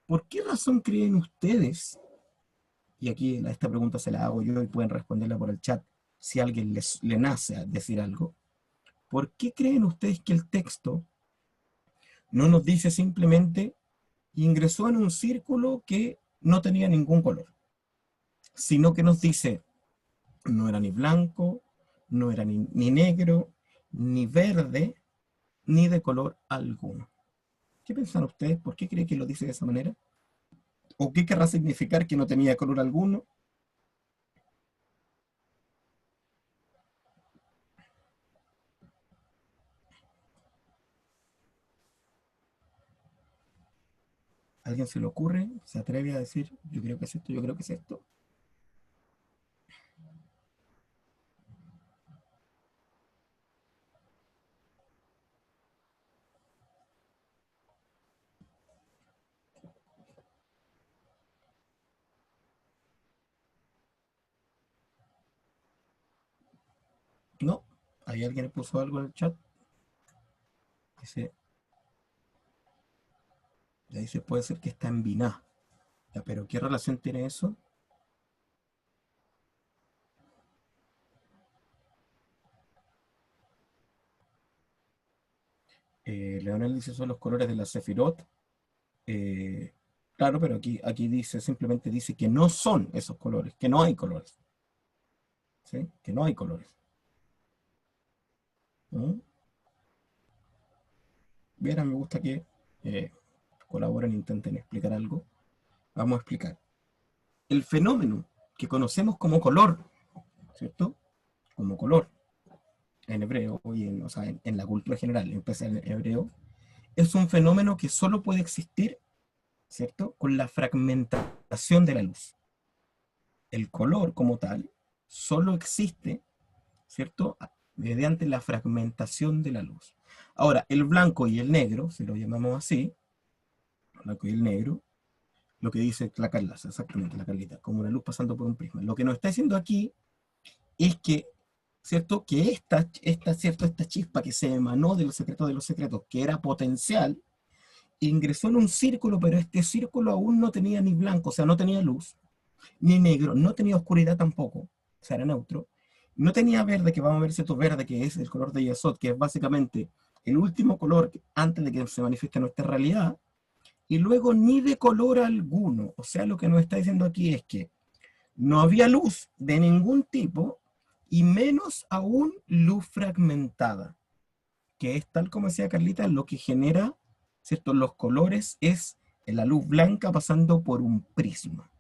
¿Por qué razón creen ustedes? Y aquí esta pregunta se la hago yo y pueden responderla por el chat si a alguien le nace a decir algo. ¿Por qué creen ustedes que el texto no nos dice simplemente ingresó en un círculo que no tenía ningún color, sino que nos dice no era ni blanco, no era ni negro, ni verde, ni de color alguno? ¿Qué piensan ustedes? ¿Por qué creen que lo dice de esa manera? ¿O qué querrá significar que no tenía color alguno? ¿Alguien se le ocurre? ¿Se atreve a decir, yo creo que es esto, yo creo que es esto? No. ¿Hay alguien que puso algo en el chat? Dice, ya dice, puede ser que está en Binah. Ya, pero ¿qué relación tiene eso? Leonel dice, son los colores de la Sefirot. Eh, claro, pero aquí dice, simplemente dice que no son esos colores, que no hay colores. ¿Sí? Que no hay colores. ¿Mm? Bien, me gusta que eh, colaboren, intenten explicar algo. Vamos a explicar. El fenómeno que conocemos como color, ¿cierto? Como color, en hebreo, o sea, en la cultura general, empieza en hebreo, es un fenómeno que solo puede existir, ¿cierto? Con la fragmentación de la luz. El color como tal solo existe, ¿cierto? Mediante la fragmentación de la luz. Ahora, el blanco y el negro, si lo llamamos así, el blanco y el negro, lo que dice la Carlaza, exactamente, la Carlita, como una luz pasando por un prisma. Lo que nos está diciendo aquí es que, ¿cierto? Que ¿cierto? Esta chispa que se emanó de los secretos, que era potencial, ingresó en un círculo, pero este círculo aún no tenía ni blanco, o sea, no tenía luz, ni negro, no tenía oscuridad tampoco, o sea, era neutro. No tenía verde, que vamos a ver cierto verde, que es el color de Yesod, que es básicamente el último color antes de que se manifieste nuestra realidad, y luego ni de color alguno. O sea, lo que nos está diciendo aquí es que no había luz de ningún tipo, y menos aún luz fragmentada, que es tal como decía Carlita, lo que genera, ¿cierto? Los colores es la luz blanca pasando por un prisma.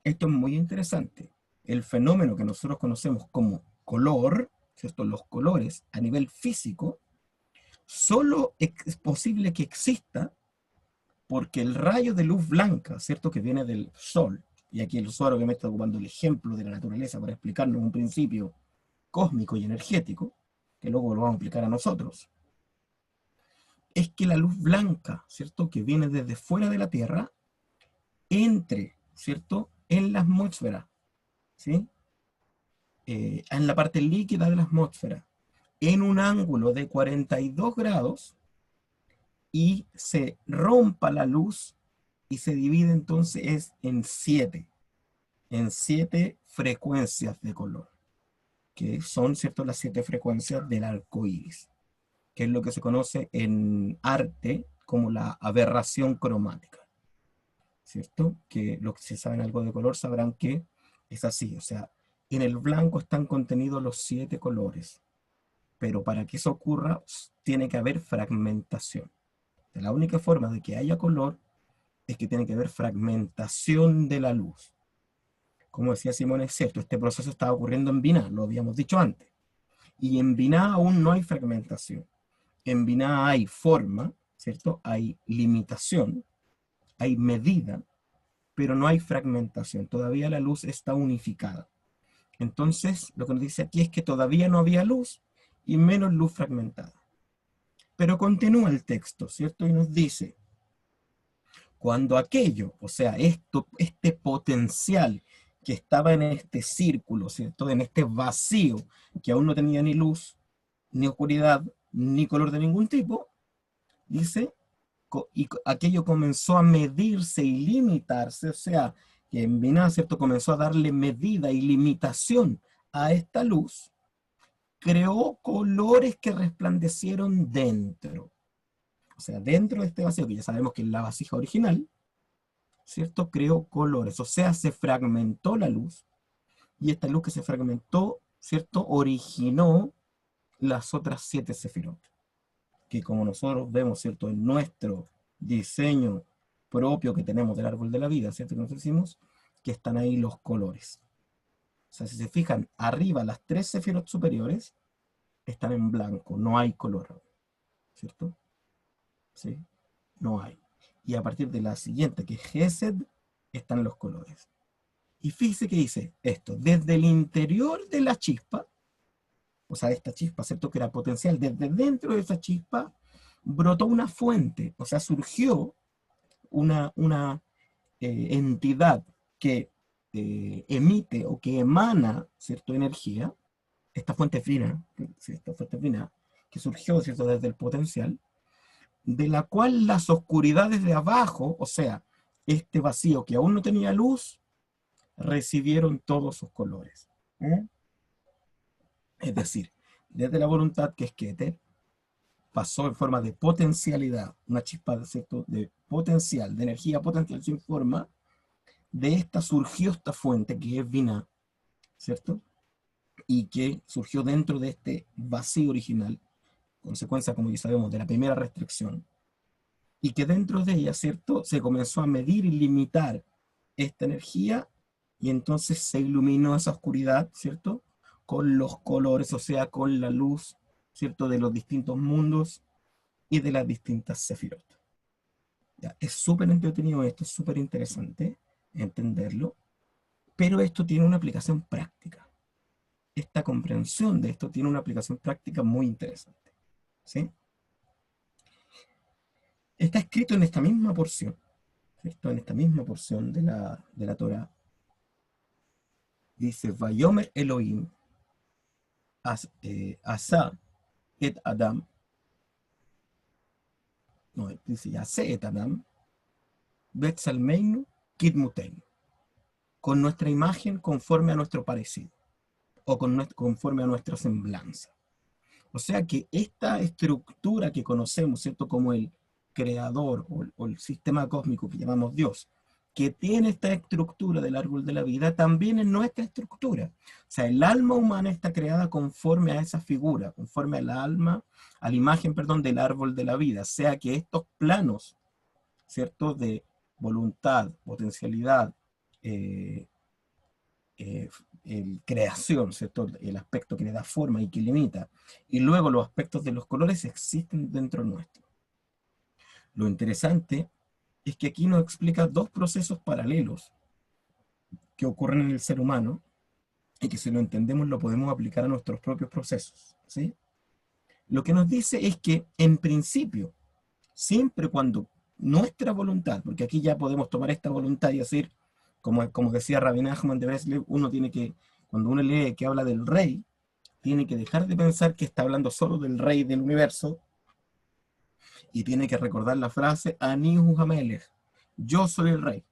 Esto es muy interesante. El fenómeno que nosotros conocemos como color, ¿cierto? Los colores a nivel físico, solo es posible que exista porque el rayo de luz blanca, ¿cierto?, que viene del Sol, y aquí el usuario que me está ocupando el ejemplo de la naturaleza para explicarnos un principio cósmico y energético, que luego lo vamos a aplicar a nosotros, es que la luz blanca, ¿cierto?, que viene desde fuera de la Tierra, entre, ¿cierto?, en la atmósfera, ¿sí?, en la parte líquida de la atmósfera, en un ángulo de 42 grados, y se rompa la luz y se divide entonces en siete frecuencias de color, que son, ¿cierto?, las 7 frecuencias del arco iris, que es lo que se conoce en arte como la aberración cromática, ¿cierto? Que los que se saben algo de color sabrán que es así, o sea, en el blanco están contenidos los 7 colores, pero para que eso ocurra tiene que haber fragmentación. La única forma de que haya color es que tiene que haber fragmentación de la luz. Como decía Simón, es cierto, este proceso estaba ocurriendo en Binah, lo habíamos dicho antes. Y en Binah aún no hay fragmentación. En Binah hay forma, ¿cierto? Hay limitación, hay medida, pero no hay fragmentación. Todavía la luz está unificada. Entonces, lo que nos dice aquí es que todavía no había luz y menos luz fragmentada. Pero continúa el texto, ¿cierto? Y nos dice, cuando aquello, o sea, este potencial que estaba en este círculo, ¿cierto?, en este vacío, que aún no tenía ni luz, ni oscuridad, ni color de ningún tipo, dice, y aquello comenzó a medirse y limitarse, o sea, que en Binah, ¿cierto?, comenzó a darle medida y limitación a esta luz, creó colores que resplandecieron dentro. O sea, dentro de este vacío, que ya sabemos que es la vasija original, ¿cierto?, creó colores, o sea, se fragmentó la luz, y esta luz que se fragmentó, ¿cierto?, originó las otras 7 sefirot, que como nosotros vemos, ¿cierto?, en nuestro diseño propio que tenemos del árbol de la vida, ¿cierto?, que nos decimos que están ahí los colores. O sea, si se fijan, arriba las 3 sefirot superiores están en blanco, no hay color, ¿cierto? ¿Sí? No hay. Y a partir de la siguiente, que es Gesed, están los colores. Y fíjese que dice esto, desde el interior de la chispa, o sea, esta chispa, ¿cierto?, que era potencial, desde dentro de esa chispa brotó una fuente, o sea, surgió una entidad que emite o que emana, ¿cierto?, energía, esta fuente fina, ¿sí?, esta fuente fina, que surgió, ¿cierto?, desde el potencial, de la cual las oscuridades de abajo, o sea, este vacío que aún no tenía luz, recibieron todos sus colores. Es decir, desde la voluntad, que es Keter, pasó en forma de potencialidad, una chispa, ¿cierto?, de potencial, de energía potencial sin forma, de esta surgió esta fuente que es Binah, ¿cierto? Y que surgió dentro de este vacío original, consecuencia, como ya sabemos, de la primera restricción, y que dentro de ella, ¿cierto?, se comenzó a medir y limitar esta energía, y entonces se iluminó esa oscuridad, ¿cierto?, con los colores, o sea, con la luz, ¿cierto?, de los distintos mundos y de las distintas sefirot. Ya, es súper entretenido esto, es súper interesante entenderlo, pero esto tiene una aplicación práctica. Esta comprensión de esto tiene una aplicación práctica muy interesante, ¿sí? Está escrito en esta misma porción, ¿cierto?, en esta misma porción de la Torah. Dice, Vayomer Elohim, Asa et Adam, no, dice, Ase et Adam, Betzalmeinu, Kidmuteinu, con nuestra imagen conforme a nuestro parecido, o conforme a nuestra semblanza. O sea que esta estructura que conocemos, ¿cierto?, como el creador o el sistema cósmico que llamamos Dios, que tiene esta estructura del árbol de la vida, también es nuestra estructura. O sea, el alma humana está creada conforme a esa figura, conforme al alma, a la imagen, perdón, del árbol de la vida. O sea que estos planos, ¿cierto?, de voluntad, potencialidad, creación, ¿cierto? El aspecto que le da forma y que limita, y luego los aspectos de los colores existen dentro nuestro. Lo interesante es que aquí nos explica dos procesos paralelos que ocurren en el ser humano y que si lo entendemos lo podemos aplicar a nuestros propios procesos, ¿sí? Lo que nos dice es que en principio, siempre cuando nuestra voluntad, porque aquí ya podemos tomar esta voluntad y decir, como decía Rabbi Nachman de Breslev, uno tiene que, cuando uno lee que habla del rey, tiene que dejar de pensar que está hablando solo del rey del universo y tiene que recordar la frase Anihu Hamelech, yo soy el rey.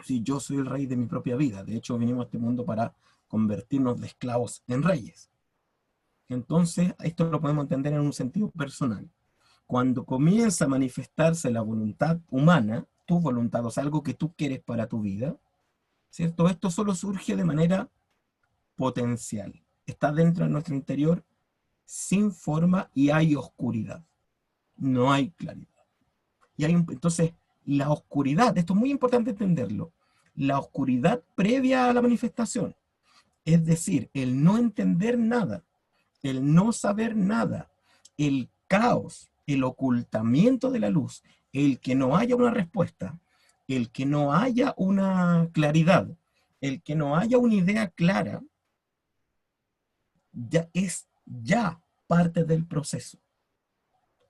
Sí, yo soy el rey de mi propia vida. De hecho, vinimos a este mundo para convertirnos de esclavos en reyes. Entonces, esto lo podemos entender en un sentido personal. Cuando comienza a manifestarse la voluntad humana, tu voluntad, o sea, algo que tú quieres para tu vida, ¿cierto? Esto solo surge de manera potencial. Está dentro de nuestro interior sin forma y hay oscuridad. No hay claridad. Entonces, la oscuridad, esto es muy importante entenderlo, la oscuridad previa a la manifestación, es decir, el no entender nada, el no saber nada, el caos, el ocultamiento de la luz, el que no haya una respuesta, el que no haya una claridad, el que no haya una idea clara, ya es ya parte del proceso.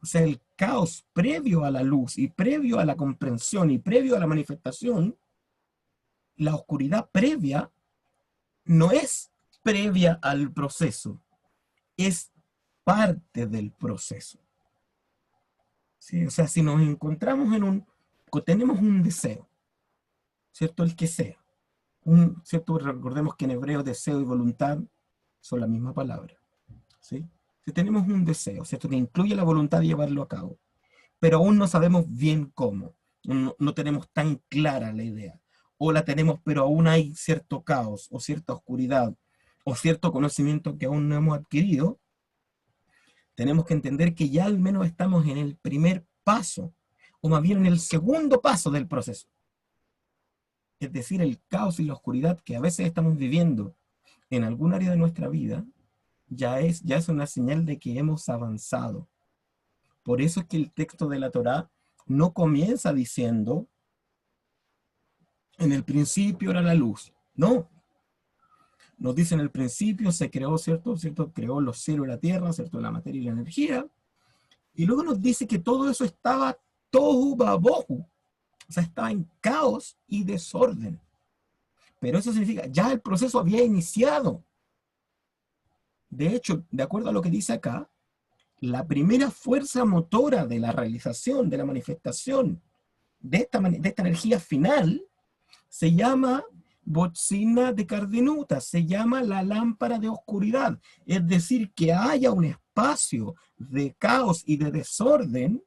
O sea, el caos previo a la luz y previo a la comprensión y previo a la manifestación, la oscuridad previa no es previa al proceso, es parte del proceso. ¿Sí? O sea, si nos encontramos tenemos un deseo, ¿cierto? El que sea. ¿Cierto? Recordemos que en hebreo deseo y voluntad son la misma palabra. ¿Sí? Si tenemos un deseo, ¿cierto? Que incluye la voluntad de llevarlo a cabo, pero aún no sabemos bien cómo, no tenemos tan clara la idea, o la tenemos pero aún hay cierto caos o cierta oscuridad o cierto conocimiento que aún no hemos adquirido, tenemos que entender que ya al menos estamos en el primer paso, o más bien en el segundo paso del proceso. Es decir, el caos y la oscuridad que a veces estamos viviendo en algún área de nuestra vida, ya es una señal de que hemos avanzado. Por eso es que el texto de la Torá no comienza diciendo, en el principio era la luz. No. Nos dice en el principio se creó, ¿cierto? Creó los cielos y la tierra, ¿cierto? La materia y la energía. Y luego nos dice que todo eso estaba tohu babohu. O sea, estaba en caos y desorden. Pero eso significa, ya el proceso había iniciado. De hecho, de acuerdo a lo que dice acá, la primera fuerza motora de la realización, de la manifestación de esta energía final, se llama botzina de Cardenuta, se llama la lámpara de oscuridad. Es decir, que haya un espacio de caos y de desorden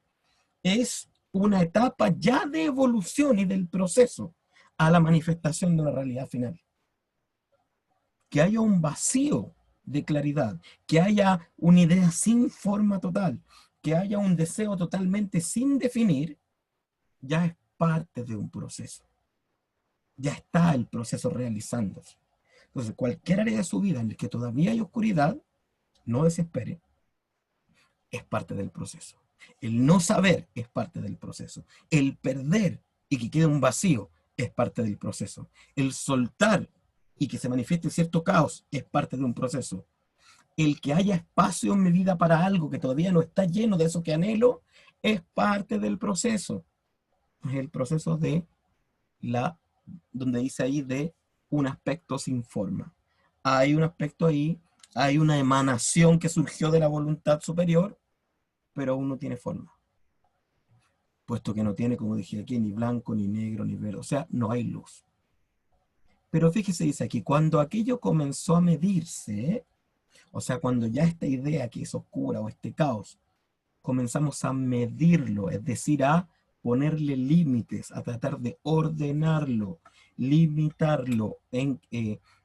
es una etapa ya de evolución y del proceso a la manifestación de una realidad final. Que haya un vacío de claridad, que haya una idea sin forma total, que haya un deseo totalmente sin definir, ya es parte de un proceso. Ya está el proceso realizándose. Entonces, cualquier área de su vida en la que todavía hay oscuridad, no desespere, es parte del proceso. El no saber es parte del proceso. El perder y que quede un vacío es parte del proceso. El soltar y que se manifieste cierto caos es parte de un proceso. El que haya espacio en mi vida para algo que todavía no está lleno de eso que anhelo es parte del proceso. Es el proceso de donde dice ahí de un aspecto sin forma. Hay un aspecto ahí, hay una emanación que surgió de la voluntad superior, pero aún no tiene forma. Puesto que no tiene, como dije aquí, ni blanco, ni negro, ni verde. O sea, no hay luz. Pero fíjese, dice aquí, cuando aquello comenzó a medirse, o sea, cuando ya esta idea que es oscura o este caos, comenzamos a medirlo, es decir, a ponerle límites, a tratar de ordenarlo, limitarlo,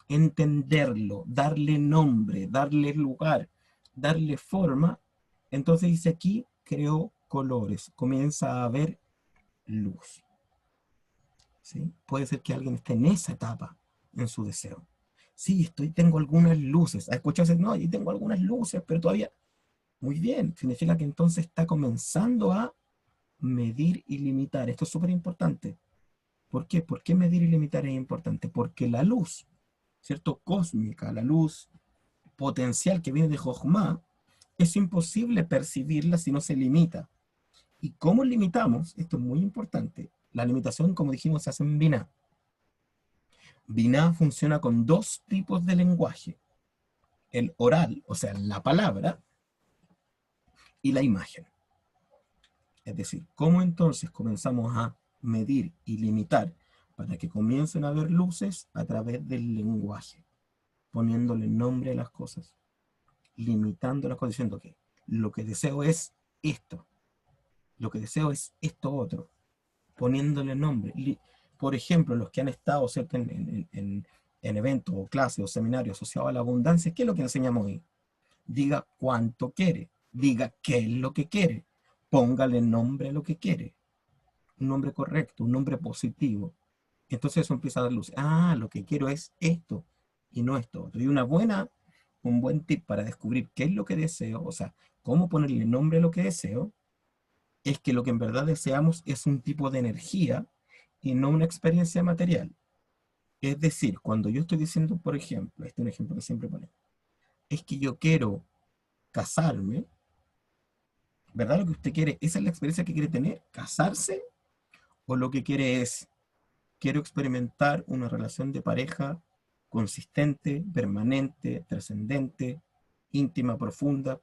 entenderlo, darle nombre, darle lugar, darle forma. Entonces dice aquí, creó colores, comienza a haber luz. ¿Sí? Puede ser que alguien esté en esa etapa en su deseo. Sí, tengo algunas luces. ¿Has escuchado? No, yo tengo algunas luces, pero todavía... Muy bien, significa que entonces está comenzando a medir y limitar. Esto es súper importante. ¿Por qué? ¿Por qué medir y limitar es importante? Porque la luz, ¿cierto? Cósmica, la luz potencial que viene de Jochma, es imposible percibirla si no se limita. ¿Y cómo limitamos? Esto es muy importante. La limitación, como dijimos, se hace en Binah. Binah funciona con dos tipos de lenguaje. El oral, o sea, la palabra, y la imagen. Es decir, ¿cómo entonces comenzamos a medir y limitar para que comiencen a haber luces a través del lenguaje? Poniéndole nombre a las cosas, limitando las cosas, diciendo que lo que deseo es esto, lo que deseo es esto otro, poniéndole nombre. Por ejemplo, los que han estado, ¿cierto?, en eventos o clases o seminarios asociados a la abundancia, ¿qué es lo que enseñamos hoy? Diga cuánto quiere, diga qué es lo que quiere, póngale nombre a lo que quiere, un nombre correcto, un nombre positivo. Entonces eso empieza a dar luz. Ah, lo que quiero es esto y no esto otro. Y un buen tip para descubrir qué es lo que deseo, o sea, cómo ponerle nombre a lo que deseo, es que lo que en verdad deseamos es un tipo de energía y no una experiencia material. Es decir, cuando yo estoy diciendo, por ejemplo, este es un ejemplo que siempre ponemos, es que yo quiero casarme, ¿verdad? Lo que usted quiere, ¿esa es la experiencia que quiere tener? ¿Casarse? ¿O lo que quiere es, quiero experimentar una relación de pareja consistente, permanente, trascendente, íntima, profunda,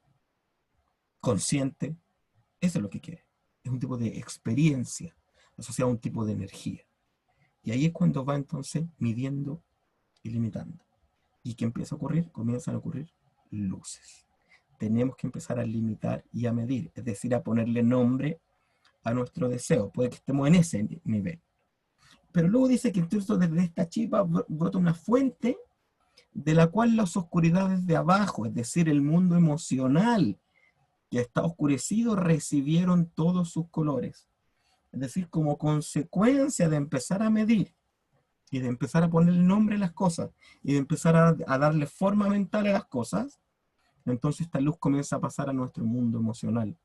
consciente? Eso es lo que quiere. Es un tipo de experiencia asociada a un tipo de energía. Y ahí es cuando va entonces midiendo y limitando. ¿Y qué empieza a ocurrir? Comienzan a ocurrir luces. Tenemos que empezar a limitar y a medir, es decir, a ponerle nombre a nuestro deseo. Puede que estemos en ese nivel. Pero luego dice que incluso desde esta chispa brota una fuente de la cual las oscuridades de abajo, es decir, el mundo emocional que está oscurecido, recibieron todos sus colores. Es decir, como consecuencia de empezar a medir y de empezar a poner el nombre a las cosas y de empezar a darle forma mental a las cosas, entonces esta luz comienza a pasar a nuestro mundo emocional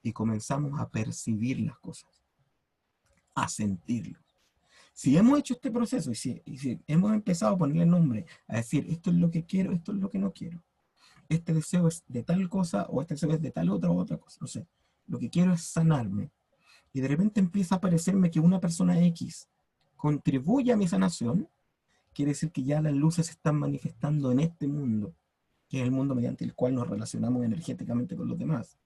y comenzamos a percibir las cosas, a sentirlo. Si hemos hecho este proceso y si hemos empezado a ponerle nombre, a decir esto es lo que quiero, esto es lo que no quiero, este deseo es de tal cosa o este deseo es de tal otra cosa, no sé, lo que quiero es sanarme, y de repente empieza a parecerme que una persona X contribuye a mi sanación, quiere decir que ya las luces se están manifestando en este mundo, que es el mundo mediante el cual nos relacionamos energéticamente con los demás.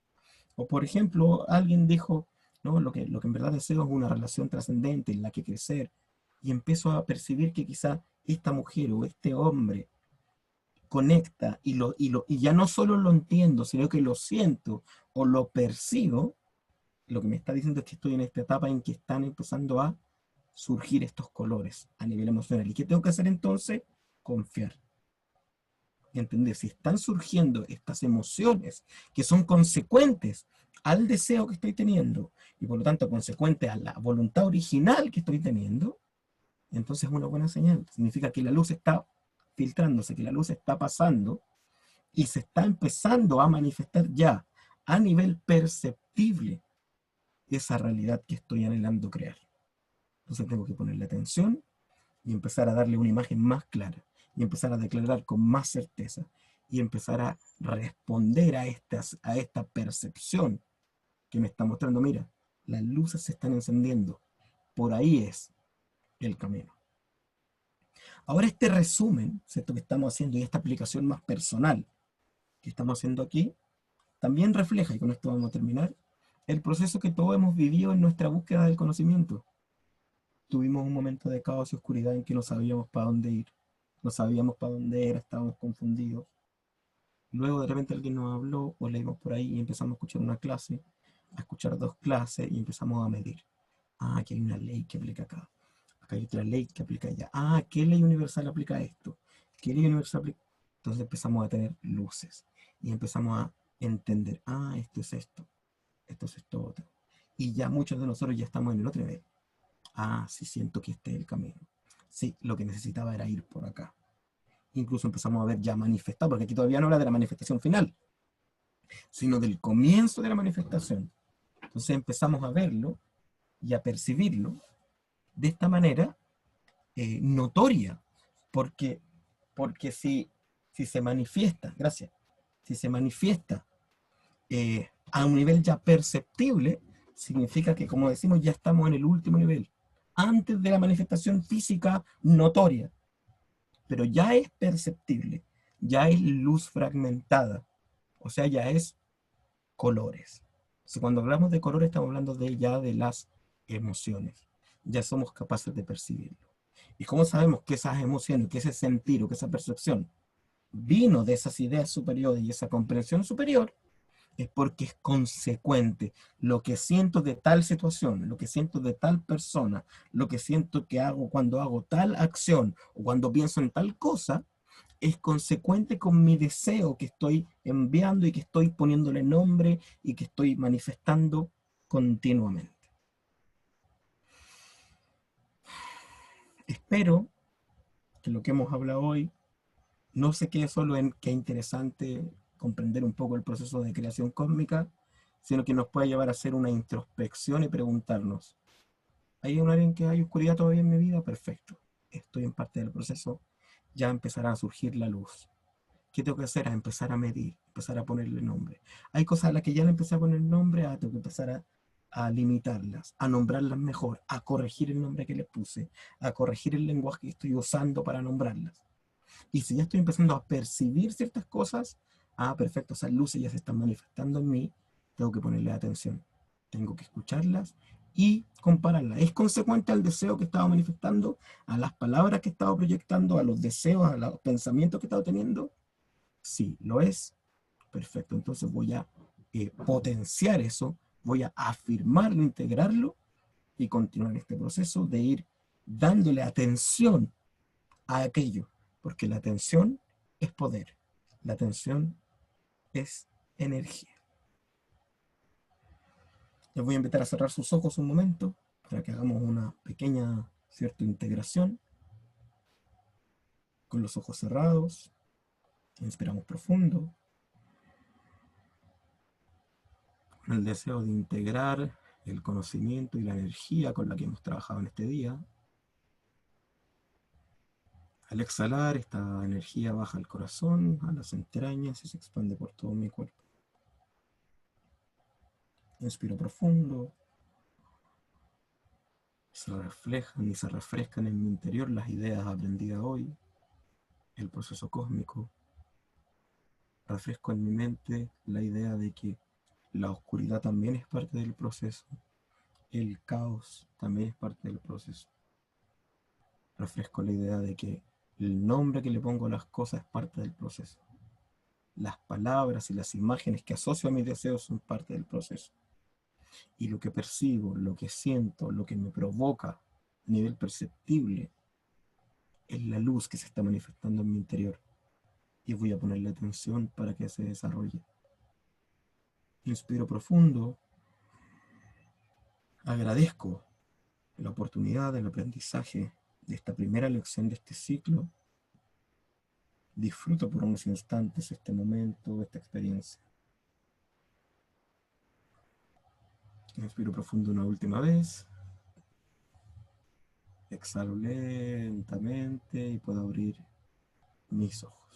O por ejemplo, alguien dijo, no, lo que en verdad deseo es una relación trascendente en la que crecer, y empiezo a percibir que quizá esta mujer o este hombre conecta y ya no solo lo entiendo, sino que lo siento o lo percibo. Lo que me está diciendo es que estoy en esta etapa en que están empezando a surgir estos colores a nivel emocional. ¿Y qué tengo que hacer entonces? Confiar. Entender si están surgiendo estas emociones que son consecuentes al deseo que estoy teniendo y por lo tanto consecuentes a la voluntad original que estoy teniendo, entonces es una buena señal. Significa que la luz está filtrándose, que la luz está pasando y se está empezando a manifestar ya a nivel perceptible esa realidad que estoy anhelando crear. Entonces tengo que ponerle atención y empezar a darle una imagen más clara y empezar a declarar con más certeza y empezar a responder a esta percepción que me está mostrando, mira, las luces se están encendiendo, por ahí es el camino. Ahora este resumen, ¿cierto?, que estamos haciendo y esta aplicación más personal que estamos haciendo aquí, también refleja, y con esto vamos a terminar, el proceso que todos hemos vivido en nuestra búsqueda del conocimiento. Tuvimos un momento de caos y oscuridad en que no sabíamos para dónde ir, no sabíamos para dónde era, estábamos confundidos. Luego de repente alguien nos habló o leímos por ahí y empezamos a escuchar una clase, a escuchar dos clases y empezamos a medir. Ah, aquí hay una ley que aplica acá. Acá hay otra ley que aplica allá. Ah, ¿qué ley universal aplica esto? ¿Qué ley universal aplica? Entonces empezamos a tener luces y empezamos a entender, ah, esto es esto otro. Y ya muchos de nosotros ya estamos en el otro nivel. Ah, sí siento que este es el camino. Sí, lo que necesitaba era ir por acá. Incluso empezamos a ver ya manifestado, porque aquí todavía no habla de la manifestación final, sino del comienzo de la manifestación. Entonces empezamos a verlo y a percibirlo de esta manera notoria, porque, porque si se manifiesta, gracias, si se manifiesta a un nivel ya perceptible, significa que, como decimos, ya estamos en el último nivel, antes de la manifestación física notoria, pero ya es perceptible, ya es luz fragmentada, o sea, ya es colores. Entonces, cuando hablamos de colores estamos hablando ya de las emociones, ya somos capaces de percibirlo. ¿Y cómo sabemos que esas emociones, que ese sentir o que esa percepción vino de esas ideas superiores y esa comprensión superior? Es porque es consecuente. Lo que siento de tal situación, lo que siento de tal persona, lo que siento que hago cuando hago tal acción o cuando pienso en tal cosa, es consecuente con mi deseo que estoy enviando y que estoy poniéndole nombre y que estoy manifestando continuamente. Espero que lo que hemos hablado hoy no se quede solo en que es interesante comprender un poco el proceso de creación cósmica, sino que nos pueda llevar a hacer una introspección y preguntarnos, ¿hay un área en que hay oscuridad todavía en mi vida? Perfecto, estoy en parte del proceso, ya empezará a surgir la luz. ¿Qué tengo que hacer? A empezar a medir, empezar a ponerle nombre. Hay cosas a las que ya le empecé a poner nombre, tengo que empezar a limitarlas, a nombrarlas mejor, a corregir el nombre que les puse, a corregir el lenguaje que estoy usando para nombrarlas. Y si ya estoy empezando a percibir ciertas cosas, perfecto, esas luces ya se están manifestando en mí, tengo que ponerle atención, tengo que escucharlas y compararlas. ¿Es consecuente al deseo que estaba manifestando, a las palabras que estaba proyectando, a los deseos, a los pensamientos que estaba teniendo? Sí, lo es. Perfecto, entonces voy a potenciar eso, voy a afirmarlo, integrarlo y continuar este proceso de ir dándole atención a aquello, porque la atención es poder, la atención es energía. Les voy a invitar a cerrar sus ojos un momento para que hagamos una pequeña, cierta integración con los ojos cerrados. Inspiramos profundo, con el deseo de integrar el conocimiento y la energía con la que hemos trabajado en este día. Al exhalar, esta energía baja al corazón, a las entrañas y se expande por todo mi cuerpo. Inspiro profundo. Se reflejan y se refrescan en mi interior las ideas aprendidas hoy, el proceso cósmico. Refresco en mi mente la idea de que la oscuridad también es parte del proceso, el caos también es parte del proceso. Refresco la idea de que el nombre que le pongo a las cosas es parte del proceso. Las palabras y las imágenes que asocio a mis deseos son parte del proceso. Y lo que percibo, lo que siento, lo que me provoca a nivel perceptible es la luz que se está manifestando en mi interior. Y voy a ponerle atención para que se desarrolle. Inspiro profundo. Agradezco la oportunidad del aprendizaje de esta primera lección de este ciclo. Disfruto por unos instantes este momento, esta experiencia. Inspiro profundo una última vez. Exhalo lentamente y puedo abrir mis ojos.